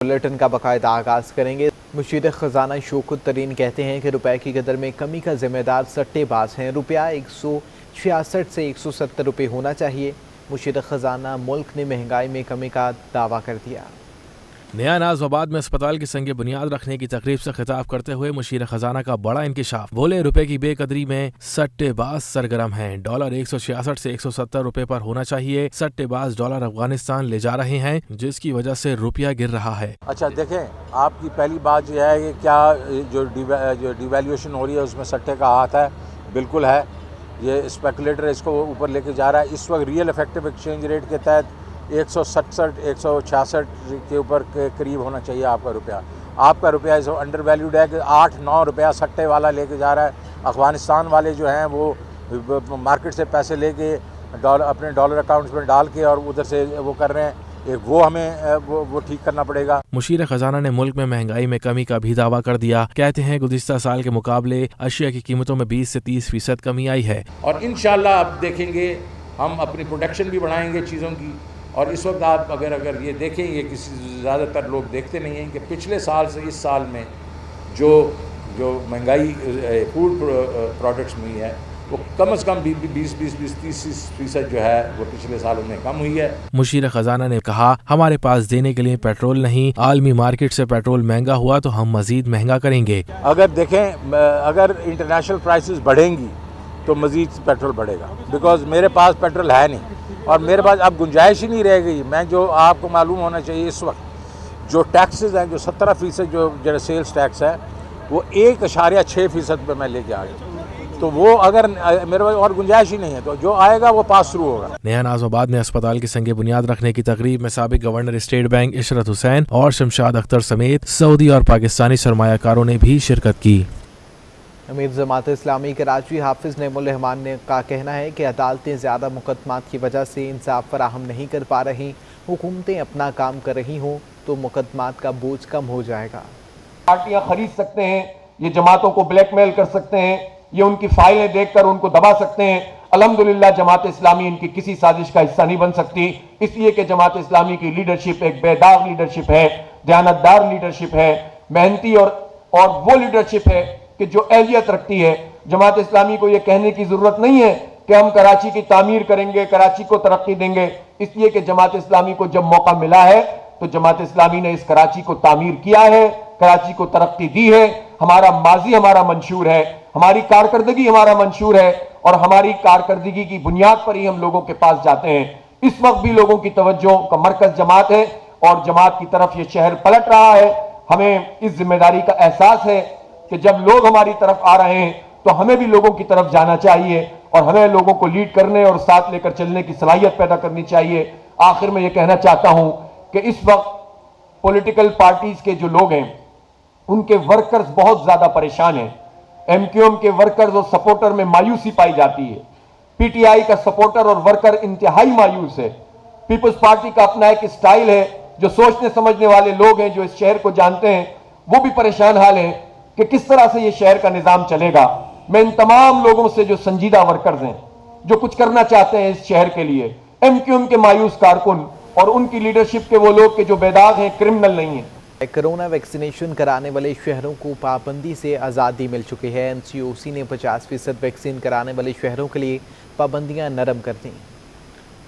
Bulletin का बाकायदा आगाज करेंगे। मुशीर खजाना शौकत तरीन कहते हैं कि रुपए की कदर में कमी का जिम्मेदार सट्टेबाज हैं। रुपया 166 से 170 रुपये होना चाहिए। मुशीर खजाना मुल्क ने महंगाई में कमी का दावा कर दिया। नया नाज़ाबाद में अस्पताल की संग बुनियाद रखने की तकरीब से खिताब करते हुए मुशीर खजाना का बड़ा इंकिशाफ। बोले, रुपए की बेकदरी में सट्टेबाज सरगर्म हैं। डॉलर 166 से 170 रुपए पर होना चाहिए। सट्टेबाज डॉलर अफगानिस्तान ले जा रहे हैं, जिसकी वजह से रुपया गिर रहा है। अच्छा देखें, आपकी पहली बात जो है कि क्या जो डिवैल्यूएशन हो रही है उसमें सट्टे का हाथ है? बिल्कुल है। ये स्पेकुलेटर इसको ऊपर लेके जा रहा है। इस वक्त रियल इफेक्टिव एक्सचेंज रेट के तहत 167 166 के ऊपर के करीब होना चाहिए आपका रुपया। आपका रुपया इस अंडर वैल्यूड है कि 8-9 रुपया सट्टे वाला लेके जा रहा है। अफगानिस्तान वाले जो हैं वो मार्केट से पैसे लेके अपने डॉलर अकाउंट्स में डाल के और उधर से वो कर रहे हैं। वो हमें वो ठीक करना पड़ेगा। मुशीर खजाना ने मुल्क में महंगाई में कमी का भी दावा कर दिया। कहते हैं गुज़िश्ता साल के मुकाबले अशिया की कीमतों में 20 से 30% कमी आई है और इंशाल्लाह अब देखेंगे हम अपनी प्रोडक्शन भी बढ़ाएंगे चीज़ों की। और इस वक्त आप अगर ये देखें, ये किसी ज़्यादातर लोग देखते नहीं हैं कि पिछले साल से इस साल में जो महंगाई फूड प्रोडक्ट्स में हुई है वो कम से कम 20-30% जो है वो पिछले सालों में कम हुई है। मुशीर खजाना ने कहा, हमारे पास देने के लिए पेट्रोल नहीं। आलमी मार्केट से पेट्रोल महंगा हुआ तो हम मजीद महंगा करेंगे। अगर देखें, अगर इंटरनेशनल प्राइसेस बढ़ेंगी तो मजीद पेट्रोल बढ़ेगा। बिकॉज मेरे पास पेट्रोल है नहीं और मेरे पास अब गुंजाइश ही नहीं रह गई। मैं जो आपको मालूम होना चाहिए, इस वक्त जो टैक्सेस हैं, जो 17% जो सेल्स टैक्स है वो 1.6% पे मैं लेके आ गया। तो वो अगर मेरे पास और गुंजाइश ही नहीं है तो जो आएगा वो पास शुरू होगा। नया नाज़ाबाद में अस्पताल की संग बुनियाद रखने की तकरीब में साबिक governor state bank Ishrat Hussain और शमशाद अख्तर समेत सऊदी और पाकिस्तानी सरमायाकारों ने भी शिरकत की। अमीर जमात इस्लामी कराची हाफिज नेमुल रहमान ने का कहना है कि अदालतें ज़्यादा मुकदमात की वजह से इंसाफ फराहम नहीं कर पा रही। हुकूमतें अपना काम कर रही हों तो मुकदमात का बोझ कम हो जाएगा। पार्टियां खरीद सकते हैं, ये जमातों को ब्लैकमेल कर सकते हैं, ये उनकी फाइलें देखकर उनको दबा सकते हैं। अल्हम्दुलिल्लाह जमात इस्लामी इनकी किसी साजिश का हिस्सा नहीं बन सकती, इसलिए कि जमात इस्लामी की लीडरशिप एक बेदाग लीडरशिप है, दयानतदार लीडरशिप है, मेहनती और वो लीडरशिप है कि जो अहलियत रखती है। जमात इस्लामी को यह कहने की जरूरत नहीं है कि हम कराची की तामीर करेंगे, कराची को तरक्की देंगे, इसलिए कि जमात इस्लामी को जब मौका मिला है तो जमात इस्लामी ने इस कराची को तामीर किया है, कराची को तरक्की दी है। हमारा माजी हमारा मंशूर है, हमारी कारकर्दगी हमारा मंशूर है और हमारी कारकर्दगी की बुनियाद पर ही हम लोगों के पास जाते हैं। इस वक्त भी लोगों की तवज्जो का मरकज जमात है और जमात की तरफ ये शहर पलट रहा है। हमें इस जिम्मेदारी का एहसास है कि जब लोग हमारी तरफ आ रहे हैं तो हमें भी लोगों की तरफ जाना चाहिए और हमें लोगों को लीड करने और साथ लेकर चलने की सलाहियत पैदा करनी चाहिए। आखिर में यह कहना चाहता हूं कि इस वक्त पॉलिटिकल पार्टीज के जो लोग हैं उनके वर्कर्स बहुत ज्यादा परेशान हैं। एमक्यूएम के वर्कर्स और सपोर्टर में मायूसी पाई जाती है। पीटीआई का सपोर्टर और वर्कर इंतहाई मायूस है। पीपल्स पार्टी का अपना एक स्टाइल है। जो सोचने समझने वाले लोग हैं, जो इस शहर को जानते हैं, वो भी परेशान हाल है कि किस तरह से ये शहर का निजाम चलेगा। मैं इन तमाम लोगों से जो संजीदा वर्कर्स हैं, जो कुछ करना चाहते हैं इस शहर के लिए, एमक्यूएम के मायूस कारकुन और उनकी लीडरशिप के वो लोग के जो बेदाग हैं, क्रिमिनल नहीं है। कोरोना वैक्सीनेशन कराने वाले शहरों को पाबंदी से आज़ादी मिल चुकी है। एनसीओसी ने 50% वैक्सीन कराने वाले शहरों के लिए पाबंदियां नरम कर दी।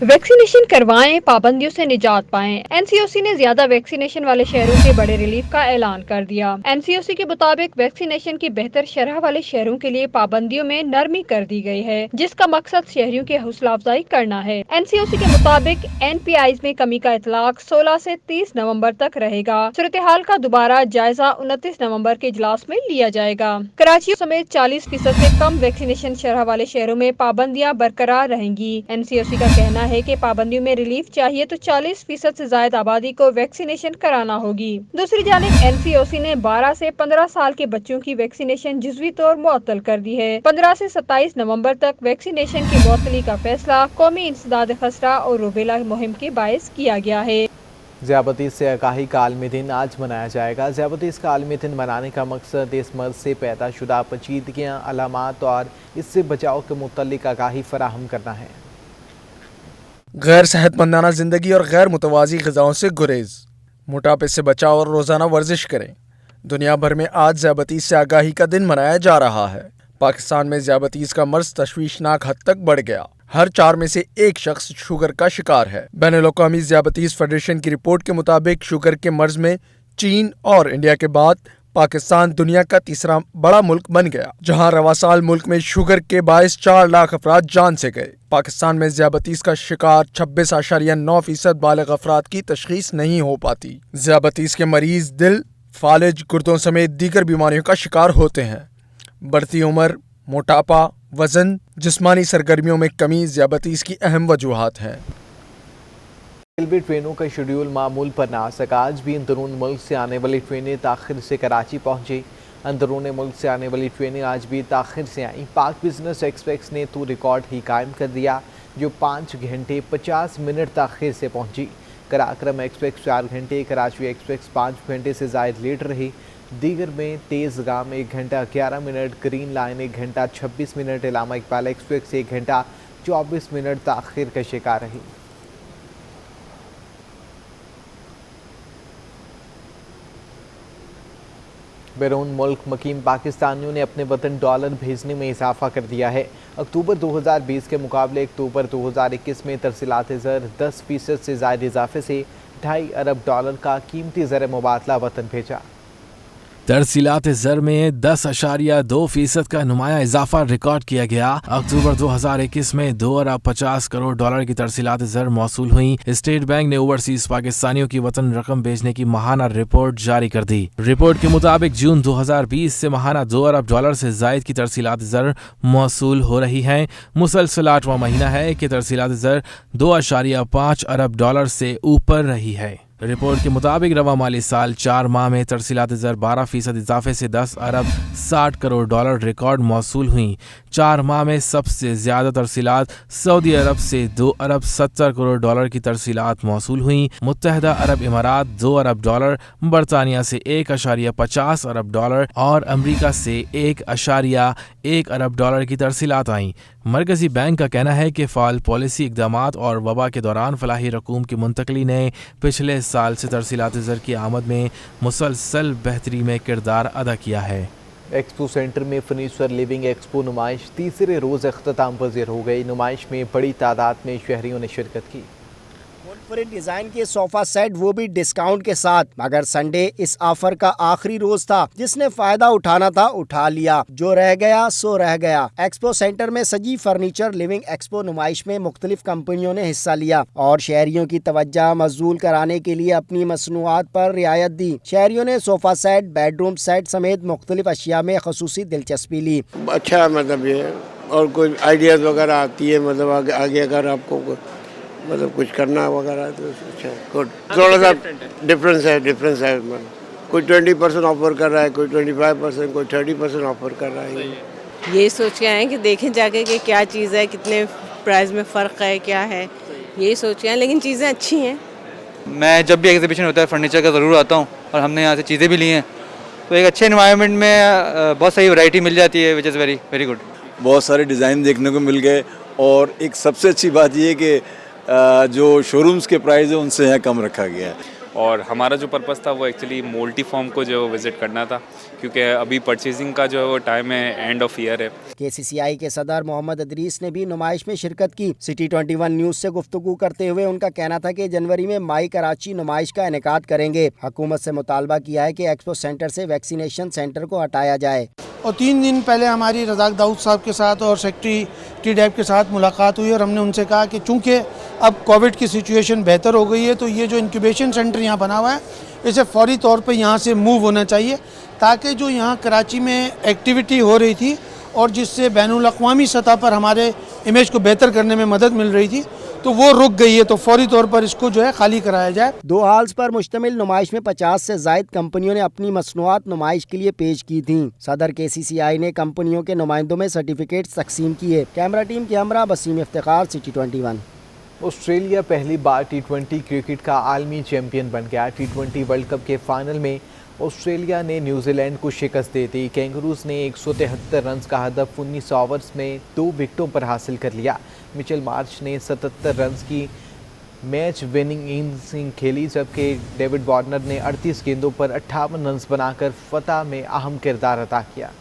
वैक्सीनेशन करवाएं, पाबंदियों से निजात पाएं। एनसीओसी ने ज्यादा वैक्सीनेशन वाले शहरों के बड़े रिलीफ का ऐलान कर दिया। एनसीओसी के मुताबिक वैक्सीनेशन की बेहतर शरह वाले शहरों के लिए पाबंदियों में नरमी कर दी गई है, जिसका मकसद शहरियों की हौसला अफजाई करना है। एनसीओसी के मुताबिक NPIs में कमी का इतलाक 16 से 30 नवम्बर तक रहेगा। सूरत हाल का दोबारा जायजा 29 नवम्बर के इजलास में लिया जाएगा। कराची समेत 40% से कम वैक्सीनेशन शरह वाले शहरों में पाबंदियां बरकरार रहेंगी। एनसीओसी का कहना है कि पाबंदियों में रिलीफ चाहिए तो 40% से ज्यादा आबादी को वैक्सीनेशन कराना होगी। दूसरी जानिब एनसीओसी ने 12 से 15 साल के बच्चों की वैक्सीनेशन जुज़वी तौर मुअत्तल कर दी है। 15 से 27 नवंबर तक वैक्सीनेशन की मुअत्तली का फैसला कौमी इंसदाद खसरा और रूबेला मुहिम के बायस किया गया है। ज़ियाबतीस से आगाही का आलमी दिन आज मनाया जाएगा। ज़ियाबतीस का आलमी दिन मनाने का मकसद इस मर्ज से पैदा शुदा पेचीदगियाँ, अलामात और इससे बचाव के मुतल्लिक आगाही फराहम करना है। गैर सेहतमंदाना जिंदगी और गैर मुतवाज़ी ग़िज़ाओं से गुरेज। मोटापे से बचाव और रोजाना वर्जिश करें। दुनिया भर में आज ज़ियाबतीस से आगाही का दिन मनाया जा रहा है। पाकिस्तान में ज़ियाबतीस का मर्ज तशवीशनाक हद तक बढ़ गया। हर 4 में से 1 शख्स शुगर का शिकार है। बैनुल-अक़वामी ज़ियाबतीस फेडरेशन की रिपोर्ट के मुताबिक शुगर के मर्ज में चीन और इंडिया के बाद पाकिस्तान दुनिया का तीसरा बड़ा मुल्क बन गया, जहां रवा साल मुल्क में शुगर के बायस 4 लाख अफराद जान से गए। पाकिस्तान में ज़ियाबतीस का शिकार 26.9% बालिग अफराद की तशखीस नहीं हो पाती। ज़ियाबतीस के मरीज दिल, फालिज, गुर्दों समेत दीगर बीमारियों का शिकार होते हैं। बढ़ती उम्र, मोटापा, वजन, जिस्मानी सरगर्मियों में कमी ज़ियाबतीस की अहम वजूहात हैं। रेलवे ट्रेनों का शेड्यूल मामूल पर ना आ सका। आज भी अंदरून मुल्क से आने वाली ट्रेनें ताखिर से कराची पहुंची। अंदरून मुल्क से आने वाली ट्रेनें आज भी ताखिर से आईं। पाक बिजनेस एक्सप्रेस ने तो रिकॉर्ड ही कायम कर दिया, जो 5 घंटे 50 मिनट ताखिर से पहुंची। कराक्रम एक्सप्रेस 4 घंटे, कराची एक्सप्रेस 5 घंटे से ज़ायद लेट रही। दीगर में तेज़गाम 1 घंटा 11 मिनट, ग्रीन लाइन 1 घंटा 26 मिनट, इलामा इकबाल एक्सप्रेस 1 घंटा 24 मिनट ताखिर का शिकार रही। बैरून मुल्क मुकीम पाकिस्तानियों ने अपने वतन डॉलर भेजने में इजाफा कर दिया है। अक्टूबर 2020 के मुकाबले अक्टूबर 2021 में तरसीलात ज़र 10% से ज़ायद इजाफे से $2.5 अरब का कीमती ज़र मुबादला वतन भेजा। तरसीलात ज़र में 10.2% का नुमाया इजाफा रिकॉर्ड किया गया। अक्टूबर 2021 में $2.50 अरब की तरसीलात ज़र मौसूल हुई। स्टेट बैंक ने ओवरसीज पाकिस्तानियों की वतन रकम भेजने की माहाना रिपोर्ट जारी कर दी। रिपोर्ट के मुताबिक जून 2020 से माहाना $2 अरब से जायद की तरसीलात ज़र मौसूल हो रही हैं। मुसलसल 8वां महीना है कि तरसीलात ज़र $2.5 अरब से ऊपर रही है। रिपोर्ट के मुताबिक रवा माली साल 4 माह में तरसीलात ज़र 12% इजाफे से $10.60 करोड़ रिकॉर्ड मौसूल हुई। 4 माह में सबसे ज़्यादा तरसीलात सऊदी अरब से $2.70 करोड़ की तरसीलात मौसूल हुई। मुत्तहदा अरब इमारात $2 अरब, बरतानिया से $1.50 अरब और अमरीका से $1.1 अरब की तरसीलात आईं। मरकजी बैंक का कहना है कि फ़ाल पॉलिसी इक़दामात और वबा के दौरान फलाही रकूम की मुंतकली ने पिछले साल से तरसीलात ज़र की आमद में मुसलसल बेहतरी में किरदार अदा किया है। एक्सपो सेंटर में फर्नीचर लिविंग एक्सपो नुमाइश तीसरे रोज़ अख्ताम पज़ीर हो गई। नुमाइश में बड़ी तादाद में शहरियों ने शिरकत की। मुनफरिद डिज़ाइन के सोफ़ा सेट, वो भी डिस्काउंट के साथ। मगर संडे इस ऑफर का आखिरी रोज था। जिसने फायदा उठाना था उठा लिया, जो रह गया सो रह गया। एक्सपो सेंटर में सजी फर्नीचर लिविंग एक्सपो नुमाइश में मुख्तलिफ कंपनियों ने हिस्सा लिया और शहरियों की तवज्जो मज़बूल कराने के लिए अपनी मसनूआत पर रियायत दी। शहरियों ने सोफ़ा सेट, बेडरूम सेट समेत मुख्तलिफ अशिया में ख़ुसूसी दिलचस्पी ली। अच्छा मतलब ये और कोई आइडियाज़ वगैरह आती है, मतलब आगे अगर आपको मतलब कुछ करना वगैरह तो अच्छा गुड। थोड़ा सा डिफरेंस है मतलब कोई 20% ऑफर कर रहा है, कोई 25%, कोई 30% ऑफर कर रहा है। ये सोच के आए कि देखें जाके कि क्या चीज़ है, कितने प्राइस में फ़र्क है, क्या है, यही सोच के आए। लेकिन चीज़ें अच्छी हैं। मैं जब भी एग्जीबिशन होता है फर्नीचर का ज़रूर आता हूँ और हमने यहाँ से चीज़ें भी ली हैं, तो एक अच्छे एनवायरनमेंट में बहुत सही वैरायटी मिल जाती है, which is very very good. बहुत सारे डिज़ाइन देखने को मिल गए और एक सबसे अच्छी बात ये कि जो शोरूम्स के प्राइस है उनसे यहाँ कम रखा गया है। और हमारा जो पर्पस था वो एक्चुअली मोल्टी फॉर्म को जो विज़िट करना था, क्योंकि अभी परचेजिंग का जो है वो टाइम है, एंड ऑफ ईयर है। KCCI के सदर मोहम्मद अदरीस ने भी नुमाइश में शिरकत की। सिटी 21 न्यूज़ से गुफ्तगू करते हुए उनका कहना था कि जनवरी में माई कराची नुमाइश का इनेकाद करेंगे। हुकूमत से मुतालबा किया है कि एक्सपो सेंटर से वैक्सीनेशन सेंटर को हटाया जाए। और 3 दिन पहले हमारी रज़ाक दाऊद साहब के साथ और सेक्रेटरी TDAP के साथ मुलाकात हुई और हमने उनसे कहा कि चूँकि अब कोविड की सिचुएशन बेहतर हो गई है, तो ये जो इंक्यूबेशन सेंटर यहाँ बना हुआ है इसे फौरी तौर पे यहाँ से मूव होना चाहिए, ताकि जो यहाँ कराची में एक्टिविटी हो रही थी और जिससे बैनुल अक़वामी सतह पर हमारे इमेज को बेहतर करने में मदद मिल रही थी, तो वो रुक गई है। तो फौरी तौर पर इसको जो है खाली कराया जाए। 2 हॉल्स पर मुश्तमिल नुमाइश में 50 से ज़ायद कंपनियों ने अपनी मसनूआत नुमाइश के लिए पेश की थी। सदर KCCI ने कंपनियों के नुमाइंदों में सर्टिफिकेट तकसीम किए। कैमरा टीम के हमरा वसीम इफ्तिखार, सिटी 21। ऑस्ट्रेलिया पहली बार T20 क्रिकेट का आलमी चैंपियन बन गया। T20 वर्ल्ड कप के फाइनल में ऑस्ट्रेलिया ने न्यूजीलैंड को शिकस्त दे दी। कैंगरूज ने 173 रन का हदफ 19 ओवर्स में 2 विकेटों पर हासिल कर लिया। मिचेल मार्श ने 77 रन की मैच विनिंग इनिंग्स खेली, जबकि डेविड वार्नर ने 38 गेंदों पर 58 रन बनाकर फतह में अहम किरदार अदा किया।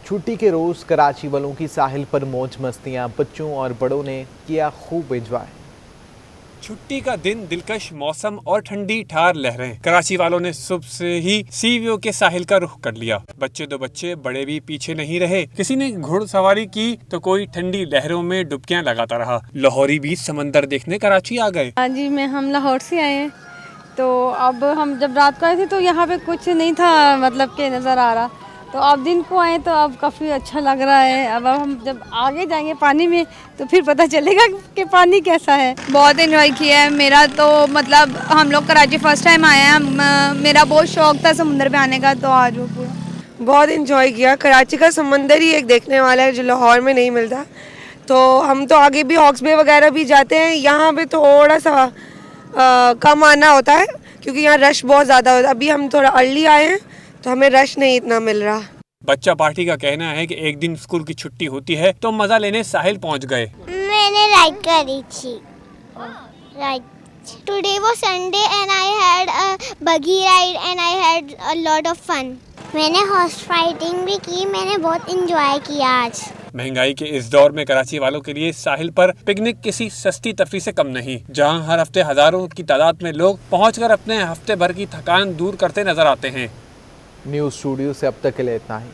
छुट्टी के रोज कराची वालों की साहिल पर मौज मस्तियां, बच्चों और बड़ों ने किया खूब एंजॉय। छुट्टी का दिन, दिलकश मौसम और ठंडी ठार लहरें। कराची वालों ने सुबह से ही सी व्यू के साहिल का रुख कर लिया। बच्चे दो बच्चे, बड़े भी पीछे नहीं रहे। किसी ने घुड़सवारी की तो कोई ठंडी लहरों में डुबकियां लगाता रहा। लाहौरी भी समंदर देखने कराची आ गए। हाँ जी, हम लाहौर से आए हैं, तो अब हम जब रात को आए थे तो यहाँ पे कुछ नहीं था, मतलब के नज़र आ रहा, तो अब दिन को आए तो अब काफ़ी अच्छा लग रहा है। अब हम जब आगे जाएंगे पानी में तो फिर पता चलेगा कि पानी कैसा है। बहुत एंजॉय किया है। मेरा तो मतलब हम लोग कराची फर्स्ट टाइम आए हैं, मेरा बहुत शौक था समुंदर पे आने का, तो आज वो पूरा बहुत एंजॉय किया। कराची का समंदर ही एक देखने वाला है जो लाहौर में नहीं मिलता। तो हम तो आगे भी हॉक्स बे वगैरह भी जाते हैं, यहाँ पे थोड़ा सा कम आना होता है क्योंकि यहाँ रश बहुत ज़्यादा होता है। अभी हम थोड़ा अर्ली आए हैं तो हमें रश नहीं इतना मिल रहा। बच्चा पार्टी का कहना है कि एक दिन स्कूल की छुट्टी होती है तो मजा लेने साहिल पहुंच गए। मैंने राइड करी थी। राइड टुडे वो Sunday and I had a buggy ride and I had a lot of fun. मैंने हॉर्स राइडिंग भी की, मैंने बहुत एंजॉय किया आज। महंगाई के इस दौर में कराची वालों के लिए साहिल पर पिकनिक किसी सस्ती तफरी से कम नहीं, जहां हर हफ्ते हजारों की तादाद में लोग पहुंचकर अपने हफ्ते भर की थकान दूर करते नजर आते हैं। न्यूज़ स्टूडियो से अब तक के लिए इतना ही।